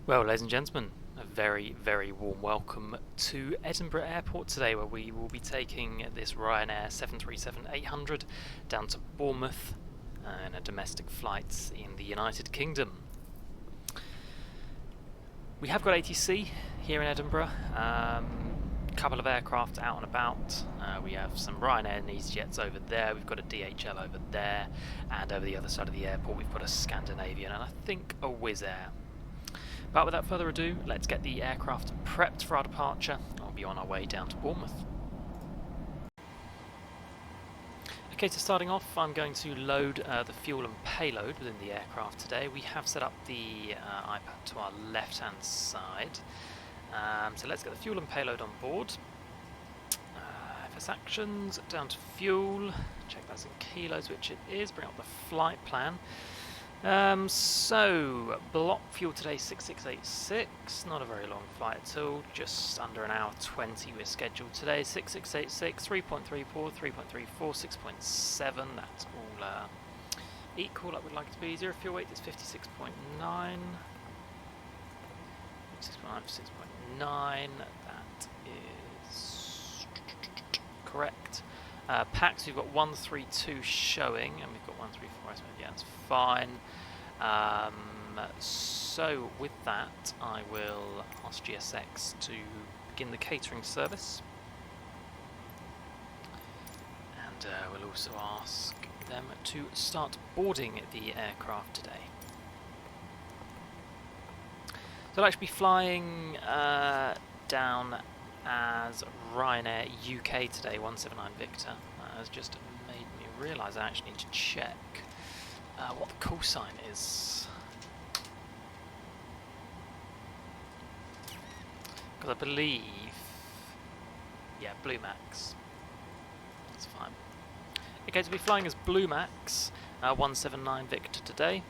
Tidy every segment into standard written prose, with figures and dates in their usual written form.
Well, ladies and gentlemen, a very, very warm welcome to Edinburgh Airport today, where we will be taking this Ryanair 737-800 down to Bournemouth in a domestic flight in the United Kingdom. We have got ATC here in Edinburgh, a couple of aircraft out and about. We have some Ryanair and EasyJets over there, we've got a DHL over there, and over the other side of the airport we've got a Scandinavian and I think a Wizz Air. But without further ado, let's get the aircraft prepped for our departure. I'll be on our way down to Bournemouth. Okay, so starting off, I'm going to load the fuel and payload within the aircraft today. We have set up the iPad to our left-hand side. So let's get the fuel and payload on board. FS actions, down to fuel, check that's in kilos, which it is, bring up the flight plan. So, block fuel today 6686, not a very long flight at all, just under an hour 20 we're scheduled today. 6686, 3.34, 3.34, 6.7, that's all equal like we'd like it to be. Zero fuel weight is 56.9, 6.9, that is correct. Packs, we've got 132 showing, and we've got 134, yeah, that's fine. So with that, I will ask GSX to begin the catering service, and we'll also ask them to start boarding the aircraft today. So I'll actually be flying down as Ryanair UK today, 179 Victor. That has just made me realise I actually need to check what the call sign is. Because I believe, yeah, Blue Max. That's fine. Okay, to be flying as Blue Max, 179 Victor today,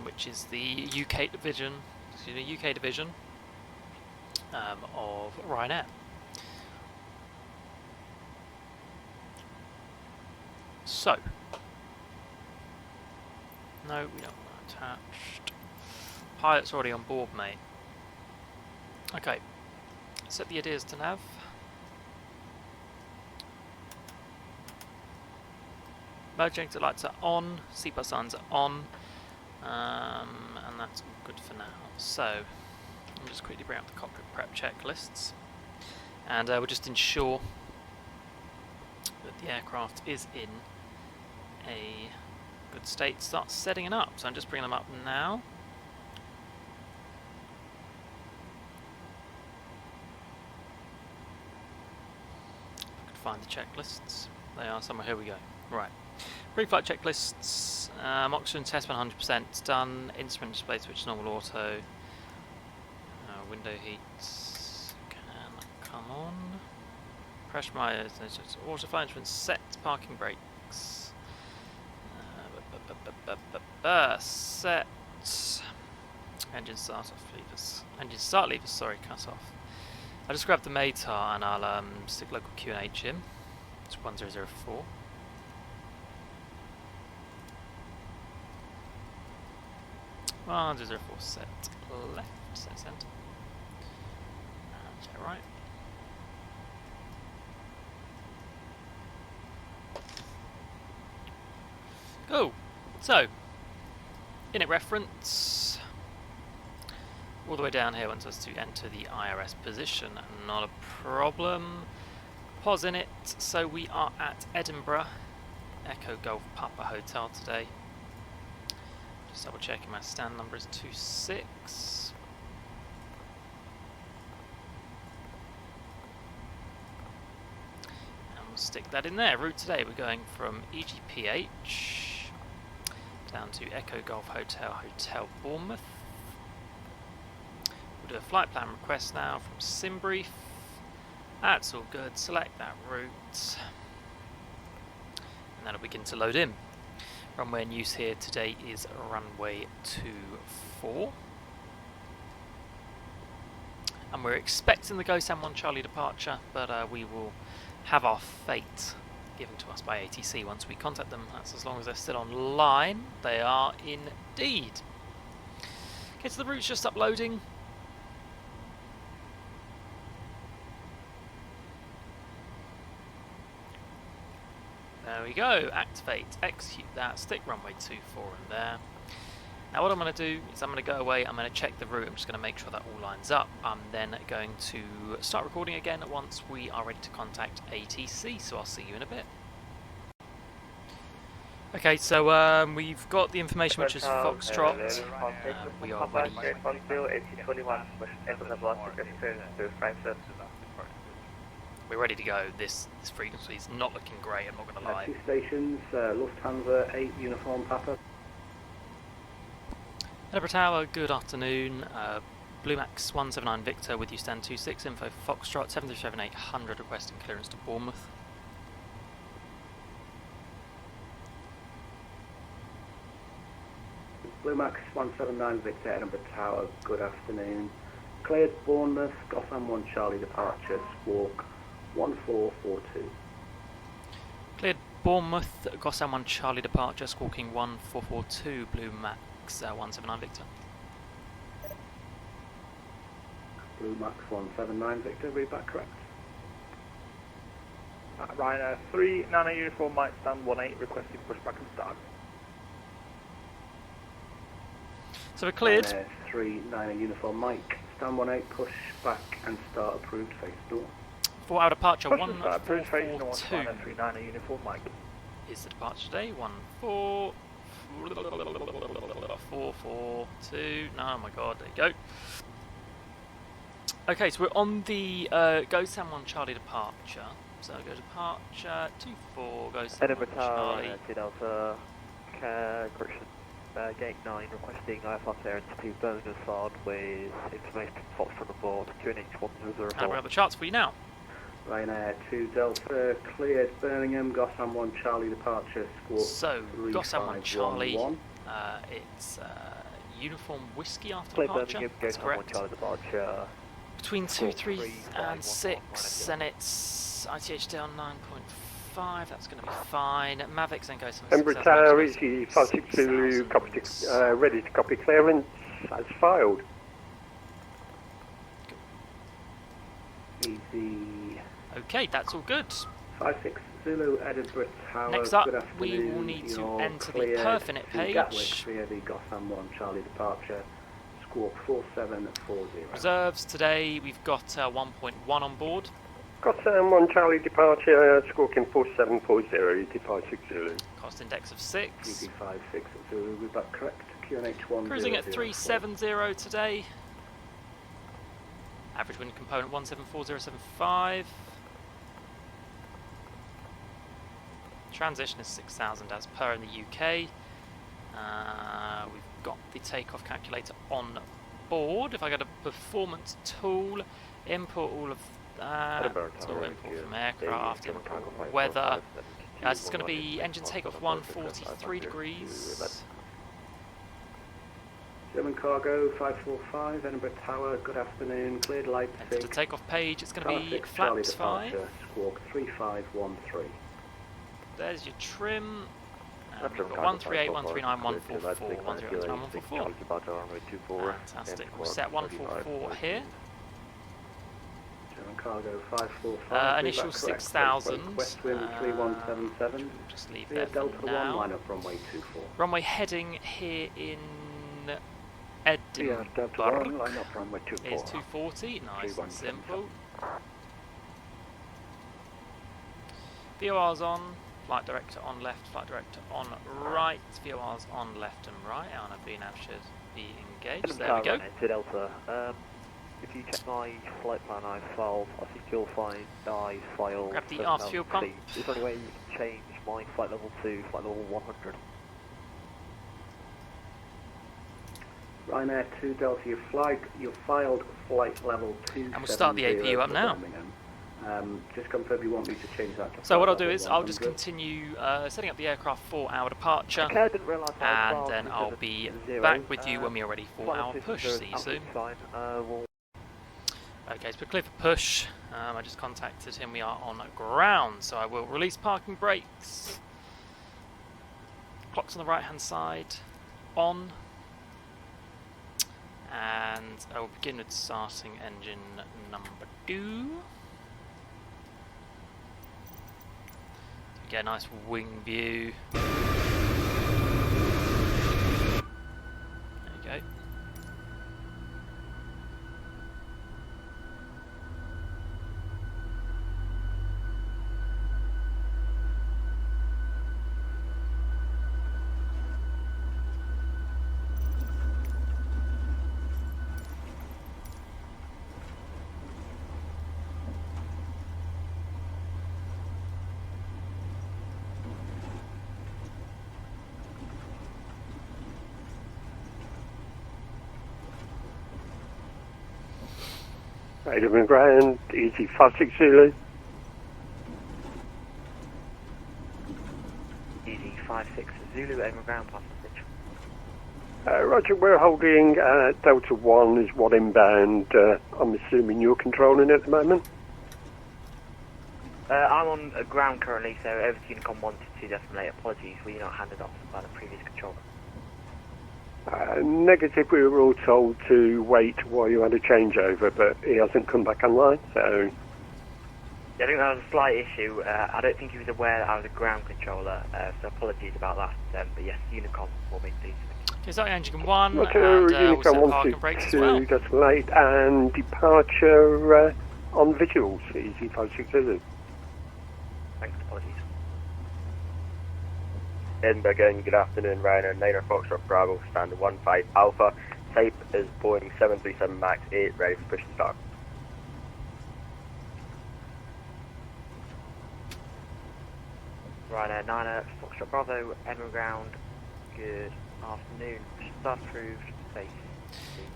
which is the UK division, of Ryanair. So, no, we don't want that attached. Pilot's already on board, mate. Okay, set the adheres to nav. Emergency exit lights are on, seatbelt signs are on, and that's all good for now. So, I'll just quickly bring up the cockpit prep checklists, and we'll just ensure that the aircraft is in a good state. Start setting it up, so I'm just bringing them up now. If I could find the checklists, they are somewhere. Here we go. Right, pre-flight checklists. Oxygen test 100% done. Instrument display switch normal auto. Window heats can come on. Pressure meters, auto flight instruments set. Parking brakes. Set. Engine start off levers. Engine start levers, sorry, cut off. I'll just grab the METAR and I'll stick local QNH in. It's 1004. One 004 set left, set center. And check right. Cool. So, init reference, all the way down here wants us to enter the IRS position, not a problem. Pause init, so we are at Edinburgh, Echo Golf Papa Hotel today. Just double checking my stand number is 26. And we'll stick that in there. Route today, we're going from EGPH down to Echo Golf Hotel, Hotel Bournemouth. We'll do a flight plan request now from SimBrief. That's all good. Select that route. And that'll begin to load in. Runway in use here today is runway 24. And we're expecting the Ghost M1 Charlie departure, but we will have our fate given to us by ATC once we contact them. That's as long as they're still online. They are indeed. Okay, so the route's just uploading. There we go, activate, execute that, stick runway 24 in there. Now what I'm going to do is I'm going to go away, I'm going to check the route, I'm just going to make sure that all lines up. I'm then going to start recording again once we are ready to contact ATC, so I'll see you in a bit. Okay, so we've got the information which is Foxtrot, we are ready. We're ready to go. This frequency is not looking great, I'm not going to lie. 2 stations, Lufthansa 8 Uniform Papa. Edinburgh Tower, good afternoon. Blue Max 179 Victor with you, stand 26, info Foxtrot 737-800 requesting clearance to Bournemouth. Blue Max 179 Victor, Edinburgh Tower, good afternoon. Cleared Bournemouth, Gotham 1 Charlie departure, squawk 1442. Cleared Bournemouth, Gotham 1 Charlie departure, squawking 1442, Blue Max 179 Victor. Blue Max 179 Victor, read back correct. Ryanair 3 Nano Uniform Mike stand 18 requesting pushback and start. So we're cleared. Ryanair 3 Nano Uniform Mike, stand 18 push back and start approved face door. 4 hour departure, Push and start approved face door 1442 Ryanair 3 Nano Uniform Mike. is the departure today, 442, oh my god, there you go. Okay, so we're on the Go San Juan Charlie departure. So go departure, 24, Go San Juan Edinburgh Tower, Charlie. Delta, correction, Gate 9 requesting IFR clearance to Birmingham Sod with information from Foxtrot on board, QNH 1004. And we have the charts for you now. Ryanair 2 Delta, cleared Birmingham, Gotham 1 Charlie departure, squawk So, Go San Juan Charlie, 3511. it's uniform whiskey after Play departure, Birmingham, that's Gate 1 correct. Charlie departure. Between 2, 3 and 6, 6, and it's ITH down 9.5, that's going to be fine. Mavics then goes from Edinburgh Tower, EGPH Zulu, ready to copy clearance as filed. Easy. Okay, that's all good. 56 Zulu, Edinburgh Tower, Next up, good we afternoon. will need to You're enter the cleared Perfinite to Gatwick page. via the Gotham 1 Charlie departure, squawk 4740. Reserves today, we've got 1.1 on board. Got 1 Charlie departure, squawking 4740, EGPH Zulu. Cost index of 6. EGPH Zulu, we're back correct. QNH 1. Cruising at 370 today. Average wind component 174075. Transition is 6,000 as per in the UK. We've got the takeoff calculator on board. If I go to performance tool, import all of that, so import from aircraft, import weather. It's going to be engine takeoff 143 degrees. German cargo 545, Edinburgh Tower, good afternoon, cleared light Enter the 6. takeoff page, it's going to be Charlie flaps 5. departure, squawk 3513. There's your trim. We've got 138, 139, 144, 138, 144. Fantastic. We'll set 144 here. German cargo 545. Initial 6,000. West wind 3177. Just leave Via there for Delta 1, now. line up runway 24. Runway heading here in Yeah, Edinburgh Delta 1, line up runway 24. is 240. Nice and simple. VOR's on. Flight director on left, flight director on right, VOR's on left and right, RNB nav should be engaged, there we go. Delta, if you check my flight plan I filed, I think you'll find I filed... Grab the aft fuel pump. Is there any way you can change my flight level to flight level 100? Ryanair 2 Delta, you've filed flight level 270. And we'll start the APU up now. Just confirm you want me to change that to So what I'll do level is I'll just 100. continue setting up the aircraft for our departure, Okay, I didn't realise I and filed then I'll be 0. back with you when we are ready for our push. See you soon. Fine. We'll Okay, so we're clear for push. I just contacted him, we are on ground, so I will release parking brakes. Clocks on the right hand side, on. And I will begin with starting engine number 2. Get a nice wing view. There you go. Edinburgh ground, EG56 Zulu. EG56 Zulu, Edinburgh ground, passage. Roger, we're holding Delta 1 is what inbound. I'm assuming you're controlling at the moment? I'm on ground currently, so over to Unicom 1 to 2 decimal 8. Apologies, we not handed off by the previous controller. Negative, we were all told to wait while you had a changeover, but he hasn't come back online, so... Yeah, I think that was a slight issue. I don't think he was aware that I was a ground controller, so apologies about that. But yes, Unicom for me, please. Okay, starting engine 1, Roger, and we'll set Unicom park 1 and brakes as to well. 2 decimal 8, and departure on visuals, EG56 Zulu. Thanks, apologies. Edinburgh again, good afternoon, Ryanair 9er Foxtrot Bravo, standard 15 Alpha, type is Boeing 737 MAX 8, ready for push to start. Ryanair 9er Foxtrot Bravo, Edinburgh ground, good afternoon. Start approved, safe.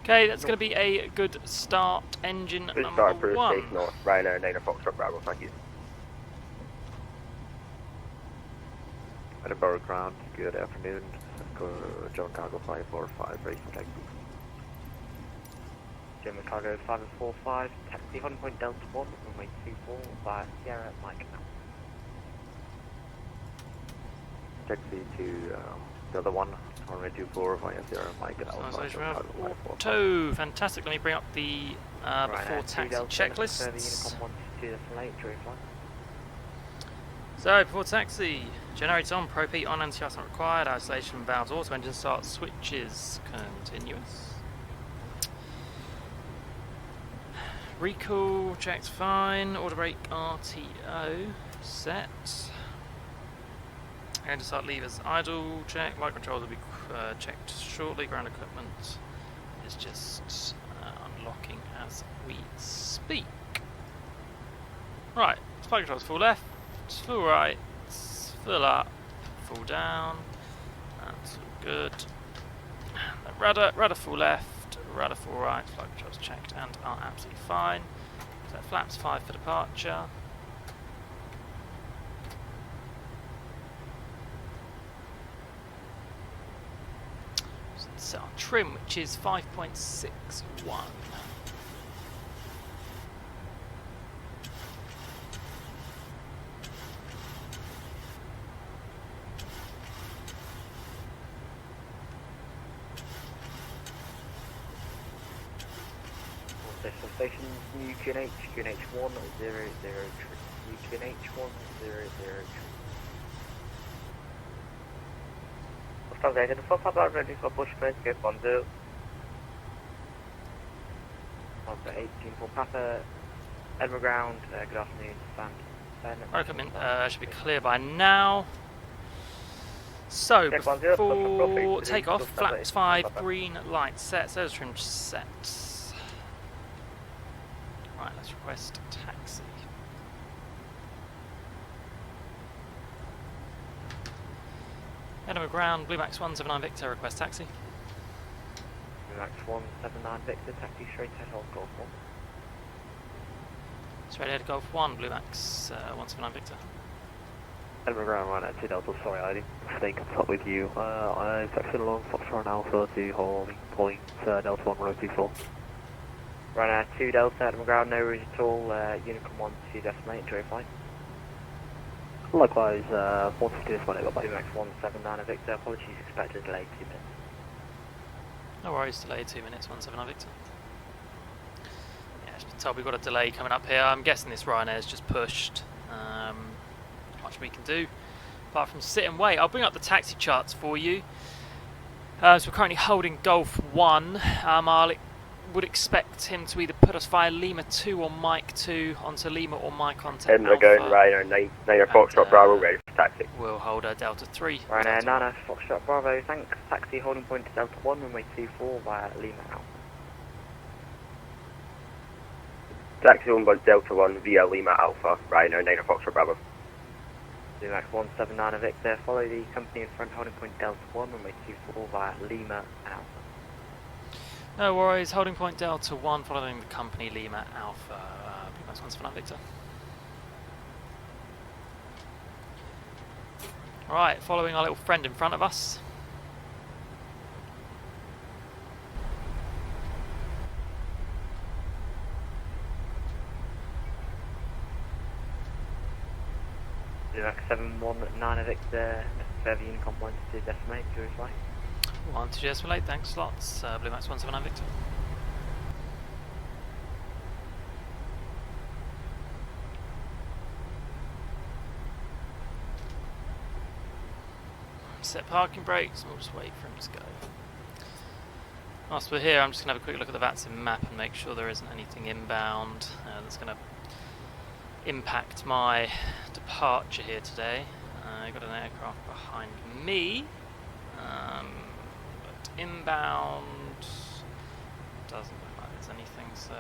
Okay, that's going to be a good start. Engine Push number start approved, 1. safe north, Ryanair 9er Foxtrot Bravo, thank you. Edinburgh ground, good afternoon. John Cargo 545, racing taxi. German Cargo 545, taxi Honda Point Delta 1, runway 24 via Sierra Mike. Taxi to the other one, runway 24 via Sierra Mike and Alpha. Auto, fantastic. Let me bring up the before taxi checklist. Unicom 1 to 2 decimal 8, jury flight. So, before taxi, generator on, propane on, anti-ice not required, isolation valves, auto engine start, switches, continuous. Recall, checked fine, auto brake RTO, set. Engine start levers idle, check, light controls will be checked shortly, ground equipment is just unlocking as we speak. Right, flight controls full left. Full right, full up, full down, that's all good. And the rudder full left, rudder full right, flight controls checked and are absolutely fine. So flaps 5 for departure. Set our trim, which is 5.61. Stations, new QNH, QNH 1, 0, 0, new QNH 1, 0, 0, Stop the first up, ready for push press, get 10. Alpha 18 for Papa, Edinburgh ground, good afternoon, stand. Equipment should be clear by now. So, before takeoff, flaps 5, green light set, so trim set. Right, let's request taxi. Edinburgh ground, Blue Max 179 Victor, request taxi. Blue Max 179 Victor, taxi straight ahead on Golf 1. Straight ahead Golf 1, Blue Max 179 Victor. Edinburgh ground, right at 2 Delta, sorry I didn't stay in contact with you. I'm taxiing along Foxtrot Alpha to holding point Delta 1 row 24. Ryanair 2 Delta, Edinburgh ground, no worries at all, Unicom 1 to 2 decimal 8, jury flight. Likewise, 150 decimal 8, bye-bye. Blue Max 179 Victor, apologies, expected delay 2 minutes. No worries, delay 2 minutes, 179 Victor. Yeah, as you can tell, we've got a delay coming up here. I'm guessing this Ryanair's just pushed. Not much we can do apart from sit and wait. I'll bring up the taxi charts for you. So we're currently holding Golf 1. Would expect him to either put us via Lima 2 or Mike 2 onto Lima or Mike onto Edinburgh going Ryanair 9 Foxtrot Bravo, ready for taxi. We'll hold Delta 3. Ryanair 9 Foxtrot Bravo, thanks. Taxi holding point to Delta 1, runway 24 via Lima Alpha. Taxi on board Delta 1 via Lima Alpha, Ryanair 9 Foxtrot Bravo. Max 179 Victor, follow the company in front holding point Delta 1, runway 24 via Lima Alpha. No worries, holding point Delta 1 following the company Lima Alpha. Max 179 Victor. Alright, following our little friend in front of us. Max 719 Victor, further Unicom 1 to decimate, to reply. 1 to decimate, thanks lots. Blue Max 179 Victor. Set parking brakes and we'll just wait for him to go. Whilst we're here, I'm just going to have a quick look at the VATSIM map and make sure there isn't anything inbound that's going to impact my departure here today. I've got an aircraft behind me, but inbound doesn't look like there's anything, so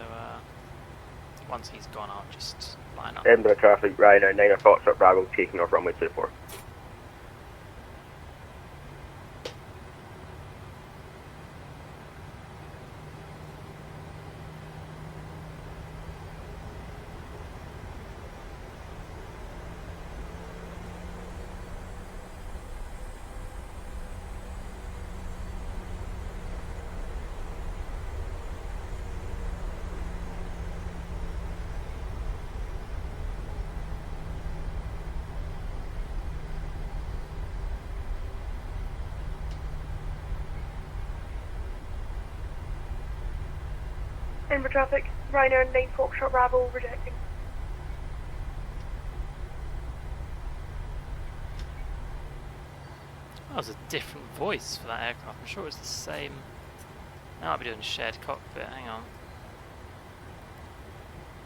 once he's gone I'll just line up. Edinburgh traffic, Ryanair 9 Foxtrot Bravo, taking off runway 24. Edinburgh traffic, Ryanair 9 Foxtrot Bravo, rejecting. That was a different voice for that aircraft. I'm sure it was the same. Now I'll be doing a shared cockpit, hang on.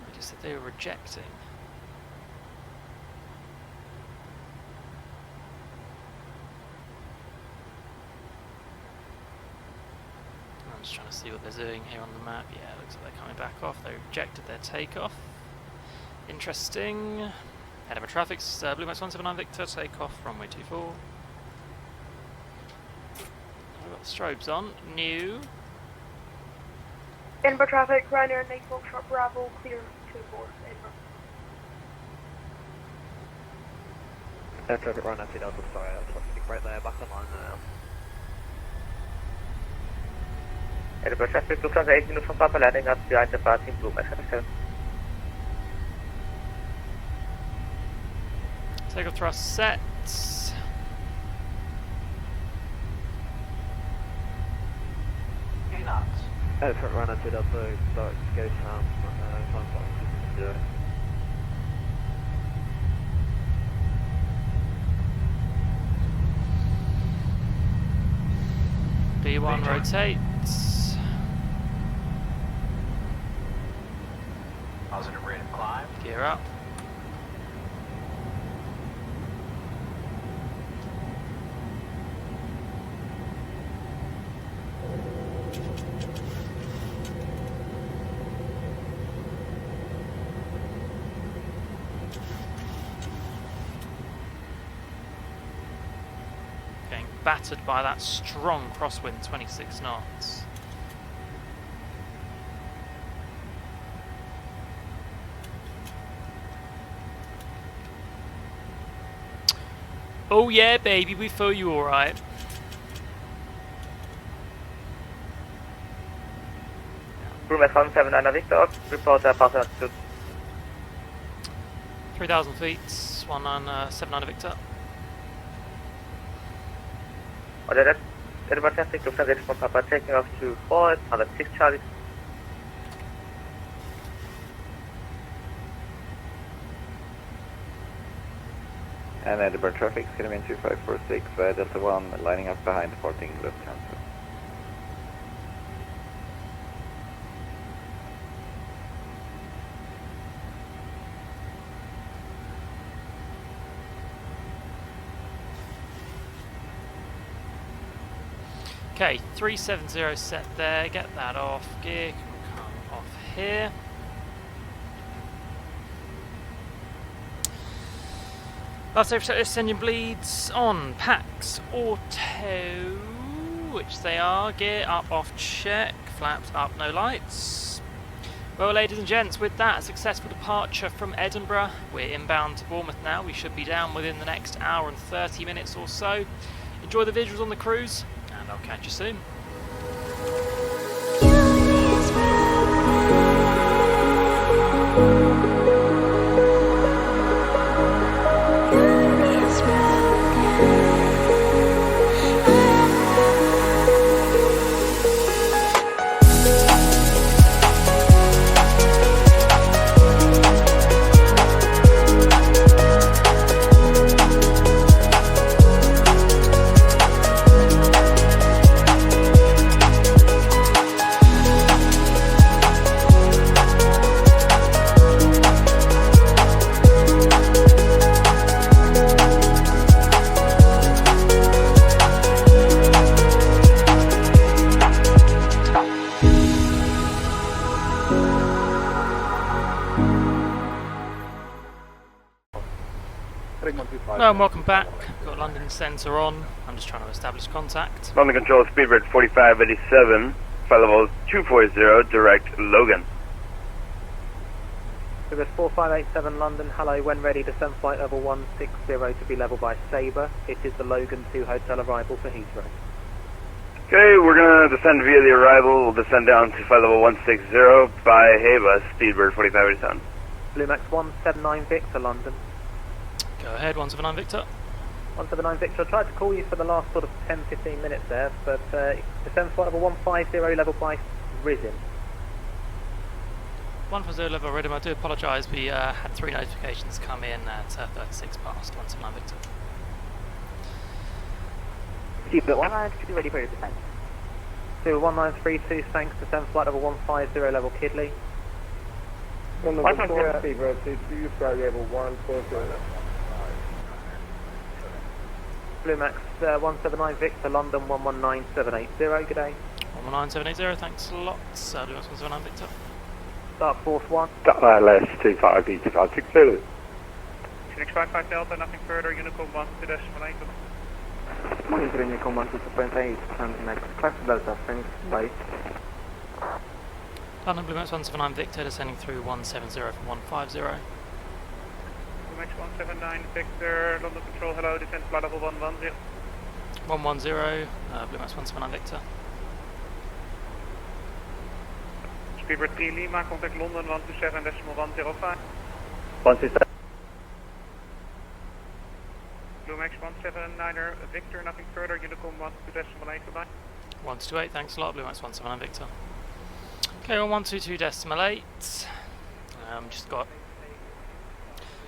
I just said they were rejecting. I'm just trying to see what they're doing here on the map. Yeah, it looks like they're coming back off. They rejected their takeoff. Interesting. Edinburgh traffic's Blue Max 179 Victor, takeoff runway 24. I've got the strobes on. New. Edinburgh traffic, Ryanair 9 Foxtrot Bravo, clear 24, Edinburgh. Traffic Ryanair 2 Delta, sorry, I was looking right there, back online now. Edinburgh traffic, Lufthansa 8 minutes from Papa landing up behind the departing Blue Max 77. Takeoff thrust set. Front Ryanair 2 Delta, start to go down, time flight 0. B1 rotates. Positive rate of climb. Gear up. Getting battered by that strong crosswind, 26 knots. Oh yeah, baby, we feel you alright. Bournemouth 179 Victor, report pass altitude. 3,000 feet, 1979 Victor. Roger that. Edinburgh traffic, Lufthansa from Papa taking off to 4, other 6 Charlie. And Edinburgh traffic, Skyline 2546, Delta 1, lining up behind, departing Lufthansa. Okay, 370 set there, get that off, gear can come off here. Last safe set engine bleeds on, packs, auto, which they are, gear up, off, check, flaps up, no lights. Well, ladies and gents, with that, a successful departure from Edinburgh. We're inbound to Bournemouth now, we should be down within the next hour and 30 minutes or so. Enjoy the visuals on the cruise, and I'll catch you soon. Hello and welcome back. Got London Centre on. I'm just trying to establish contact. London Control, Speedbird 4587, flight level 240, direct Logan. Speedbird 4587 London, hello, when ready, descend flight level 160 to be level by Sabre. It is the Logan 2 hotel arrival for Heathrow. Okay, we're going to descend via the arrival. We'll descend down to flight level 160 by Hava, Speedbird 4587. Bluemax 179 Victor, London. Go ahead, 179 Victor. 179 Victor, I tried to call you for the last sort of 10-15 minutes there, but descend flight level 150 level by Risen. 150 level Rhythm, I do apologise, we had 3 notifications come in at 36 past, 179 Victor. Speedbird 190, ready for your descent. 1932, thanks, descend flight level 150 level Kidley. Speedbird 22, flight level 140. Bluemax 179 Victor, London 119780, good day. 119780, thanks a lot. Bluemax 179 Victor. Dark Force 1. LS 25E2560. Phoenix 55 Delta, nothing further, Unicom 1 to decimal 8. Monitoring Unicom 1 to 2.8, and next class Delta, thanks, bye. London Bluemax 179 Victor, descending through 170 from 150. Bluemax 179 Victor, London Control, hello, descend flight level 110. 110, Bluemax 179 Victor. Speedbird 3 Lima, contact London 127 decimal 105. 127. Bluemax 179er Victor, nothing further, Unicom 1 to decimal 8, goodbye. 128, thanks a lot, Bluemax 179 Victor. Okay, on 122 decimal 8. Just got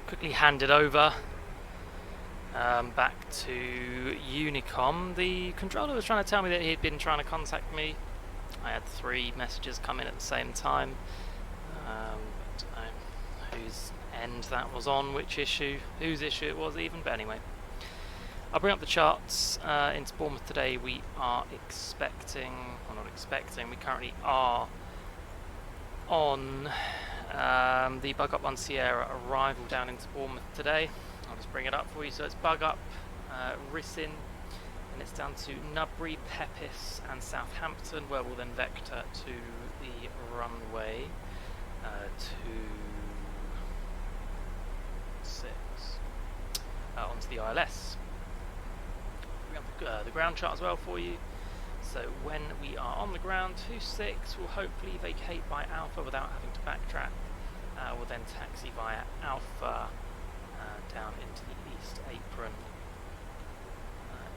quickly handed over back to Unicom. The controller was trying to tell me that he'd been trying to contact me. I had 3 messages come in at the same time. But I don't know whose end that was on, which issue, whose issue it was even, but anyway. I'll bring up the charts into Bournemouth today. We are expecting, or not expecting, we currently are on the Bug Up 1 Sierra arrival down into Bournemouth today. I'll just bring it up for you. So it's Bug Up, Rissin, and it's down to Nubbury, Pepys and Southampton, where we'll then vector to the runway 26 onto the ILS. Bring up the ground chart as well for you. So when we are on the ground, 26 will hopefully vacate by Alpha without having to backtrack. We'll then taxi via Alpha down into the East Apron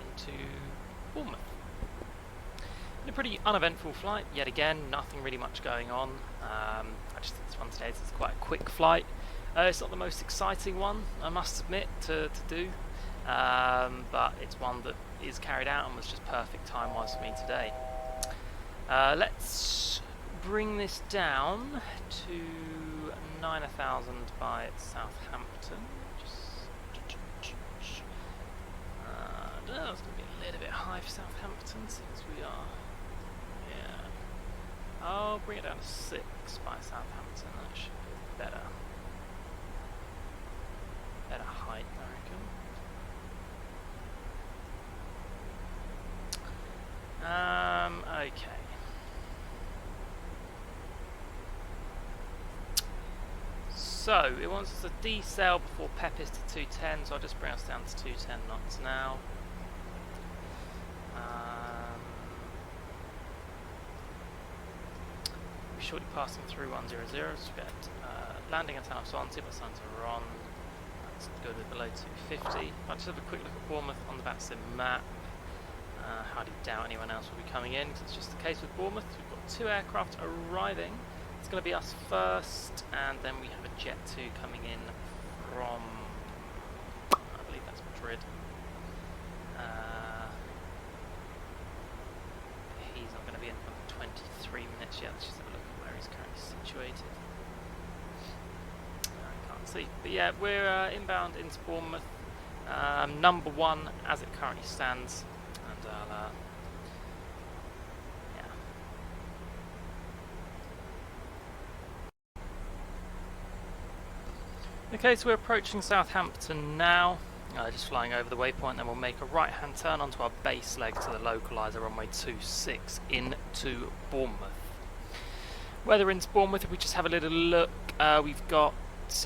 into Bournemouth. pretty uneventful flight, yet again, nothing really much going on. I just think this one today is quite a quick flight. It's not the most exciting one, I must admit, to do, but it's one that is carried out and was just perfect time-wise for me today. Let's bring this down to 9,000 by Southampton. It's going to be a little bit high for Southampton since we are. Yeah. I'll bring it down to 6 by Southampton. That should be better. Better height, I reckon. Okay. So, it wants us to decel before PEP is to 210, so I'll just bring us down to 210 knots now. We're shortly passing through 100, so we get landing antenna of Swansea, but signs are on. That's good with below 250. I'll just have a quick look at Bournemouth on the VATSIM map. Hardly doubt anyone else will be coming in, because it's just the case with Bournemouth. We've got 2 aircraft arriving. It's going to be us first, and then we have a Jet 2 coming in from, I believe that's Madrid. He's not going to be in for 23 minutes yet. Let's just have a look at where he's currently situated. I can't see. But yeah, we're inbound into Bournemouth. Number 1 as it currently stands. And I'll, okay, so we're approaching Southampton now, just flying over the waypoint, then we'll make a right hand turn onto our base leg to the localiser runway 26 into Bournemouth. Weather into Bournemouth, if we just have a little look, we've got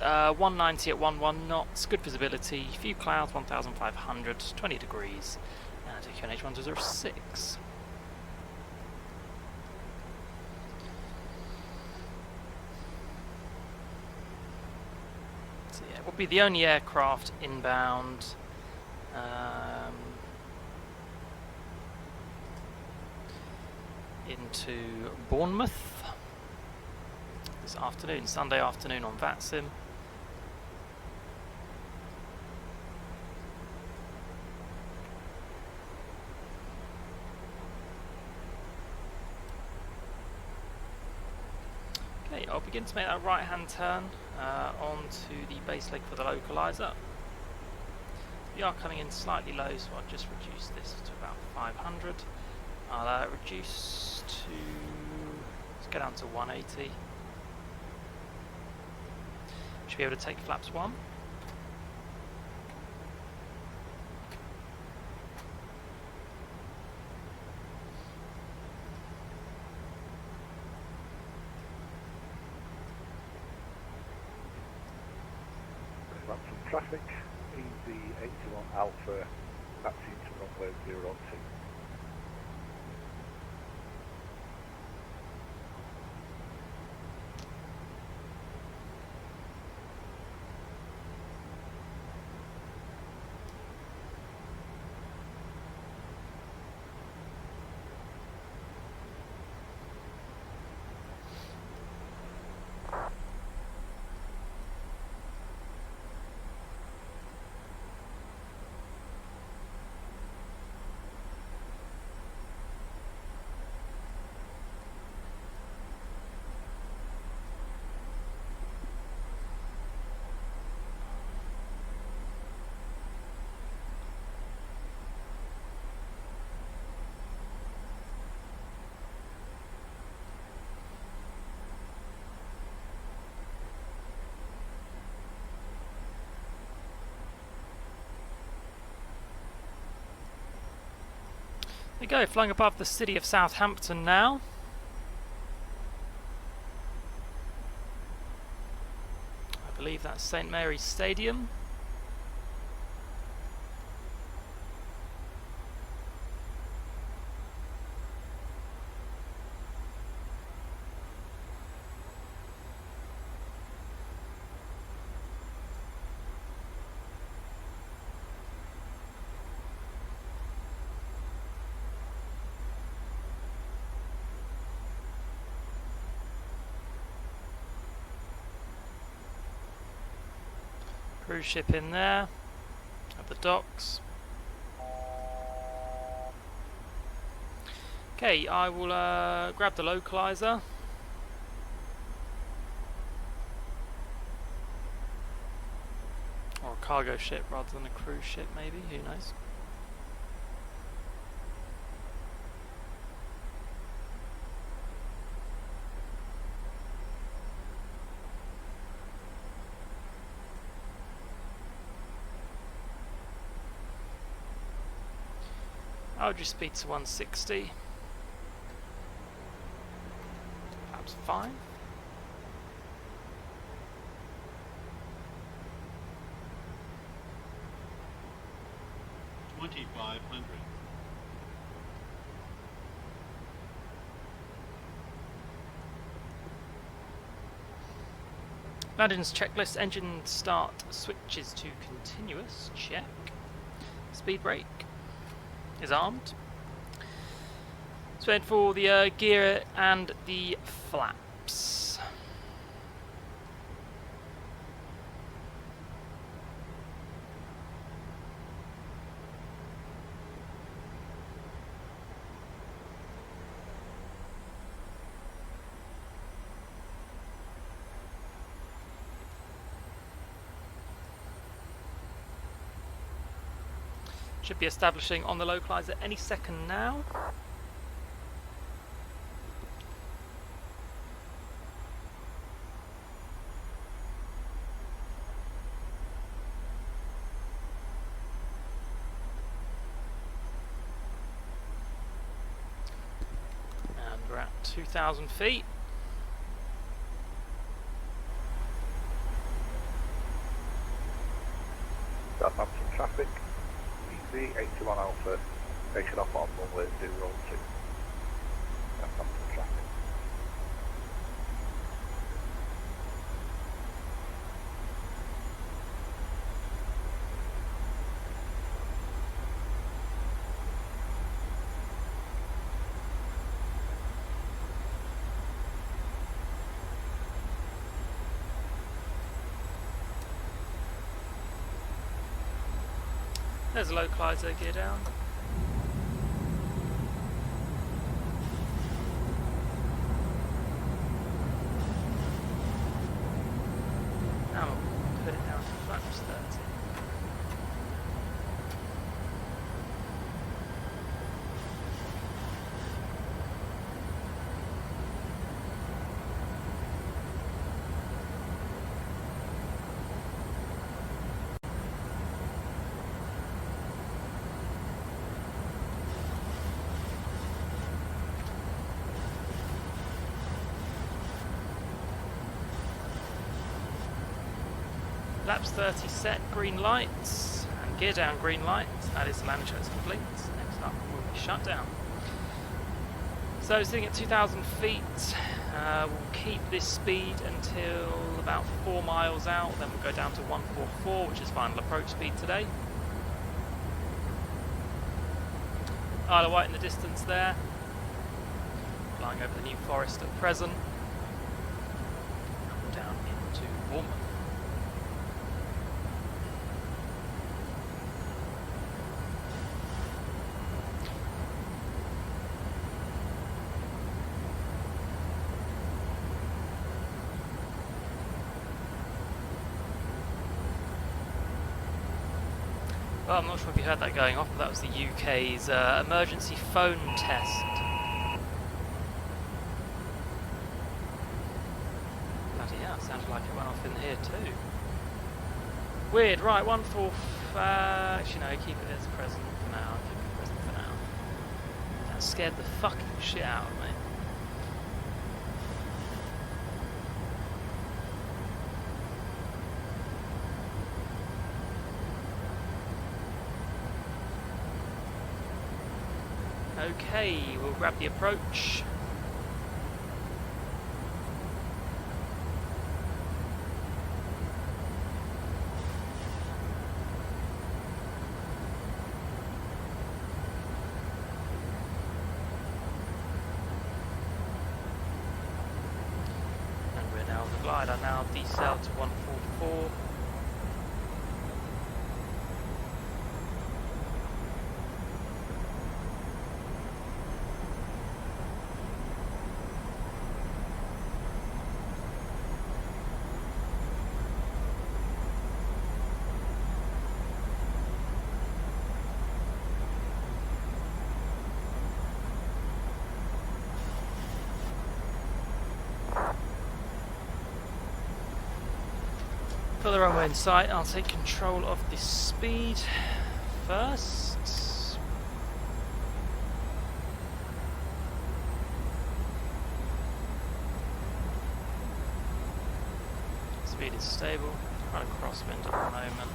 190 at 11 knots, good visibility, few clouds, 1,500, 20 degrees, and EGPH 1206. Will be the only aircraft inbound. Into Bournemouth this afternoon, Sunday afternoon on VATSIM. Okay, I'll begin to make that right hand turn onto the base leg for the localiser. We are coming in slightly low, so I'll just reduce this to about 500. I'll reduce to, let's go down to 180. Should be able to take flaps 1. Traffic, EG81 Alpha, taxi to runway 02. There we go, flying above the city of Southampton now. I believe that's St Mary's Stadium. Cruise ship in there at the docks. Okay, I will grab the localizer. Or a cargo ship rather than a cruise ship, maybe, who knows. I'll just speed to 160. That's fine. Landings checklist, engine start switches to continuous, check. Speed brake is armed. Sped for the gear and the flaps. Should be establishing on the localizer any second now. And we're at 2,000 feet. Southampton traffic. EGHH Alpha, station off on runway 02. Southampton traffic. There's a localizer, gear down. Now we'll put it down to flaps 30. Laps 30 set, green lights, and gear down, green lights. That is the landing checklist complete. Next up will be shut down. So sitting at 2,000 feet, we'll keep this speed until about 4 miles out, then we'll go down to 144, which is final approach speed today. Isle of Wight in the distance there, flying over the New Forest at present, and down into Bournemouth. Well, I'm not sure if you heard that going off, but that was the UK's emergency phone test. Bloody hell, sounded like it went off in here too. Weird, right, 145, actually no, keep it as present for now, keep it present for now. That scared the fucking shit out of me. Okay, we'll grab the approach. And we're now on the glide. I now decel to 144. got the runway in sight. I'll take control of the speed first. Speed is stable. Right across wind at the moment.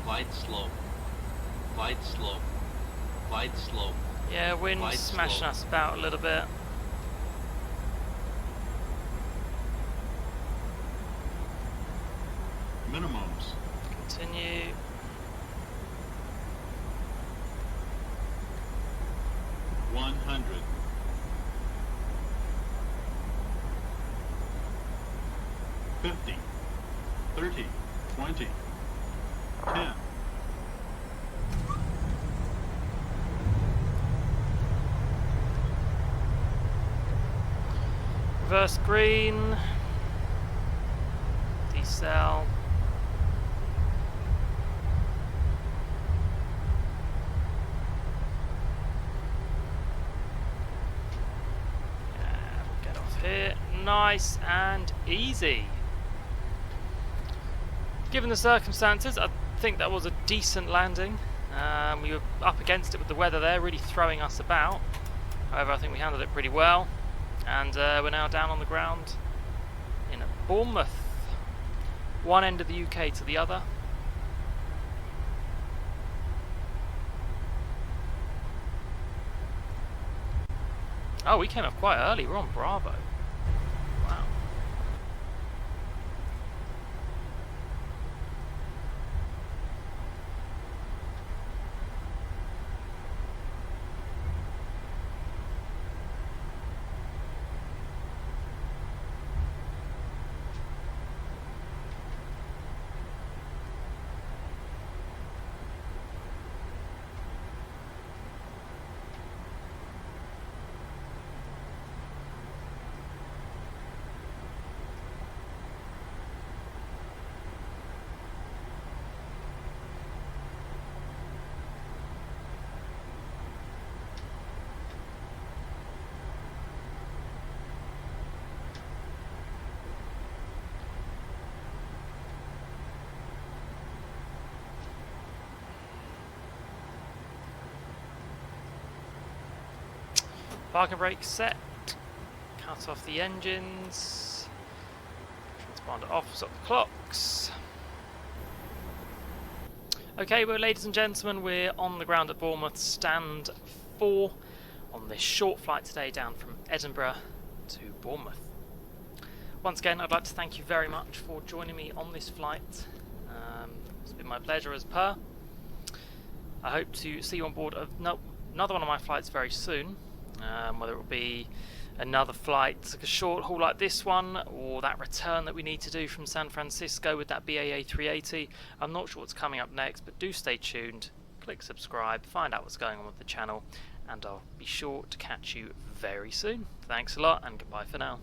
Wide slope. Wide slope. Wide slope. Yeah, wind Wide smashing slope. us about a little bit. Minimums. Continue. $100. 50. 30. 20. 10. Reverse green. Decel. Get off here. Nice and easy. Given the circumstances, I think that was a decent landing. We were up against it with the weather there, really throwing us about. However, I think we handled it pretty well. And we're now down on the ground in Bournemouth. One end of the UK to the other. Oh, we came up quite early. We're on Bravo. Wow. Parking brake set. Cut off the engines. Transponder off, stop the clocks. Okay, well, ladies and gentlemen, we're on the ground at Bournemouth, stand 4 on this short flight today down from Edinburgh to Bournemouth. Once again, I'd like to thank you very much for joining me on this flight. It's been my pleasure as per. I hope to see you on board another one of my flights very soon. Whether it will be another flight, like a short haul like this one, or that return that we need to do from San Francisco with that BAA 380. I'm not sure what's coming up next, but do stay tuned, click subscribe, find out what's going on with the channel, and I'll be sure to catch you very soon. Thanks a lot, and goodbye for now.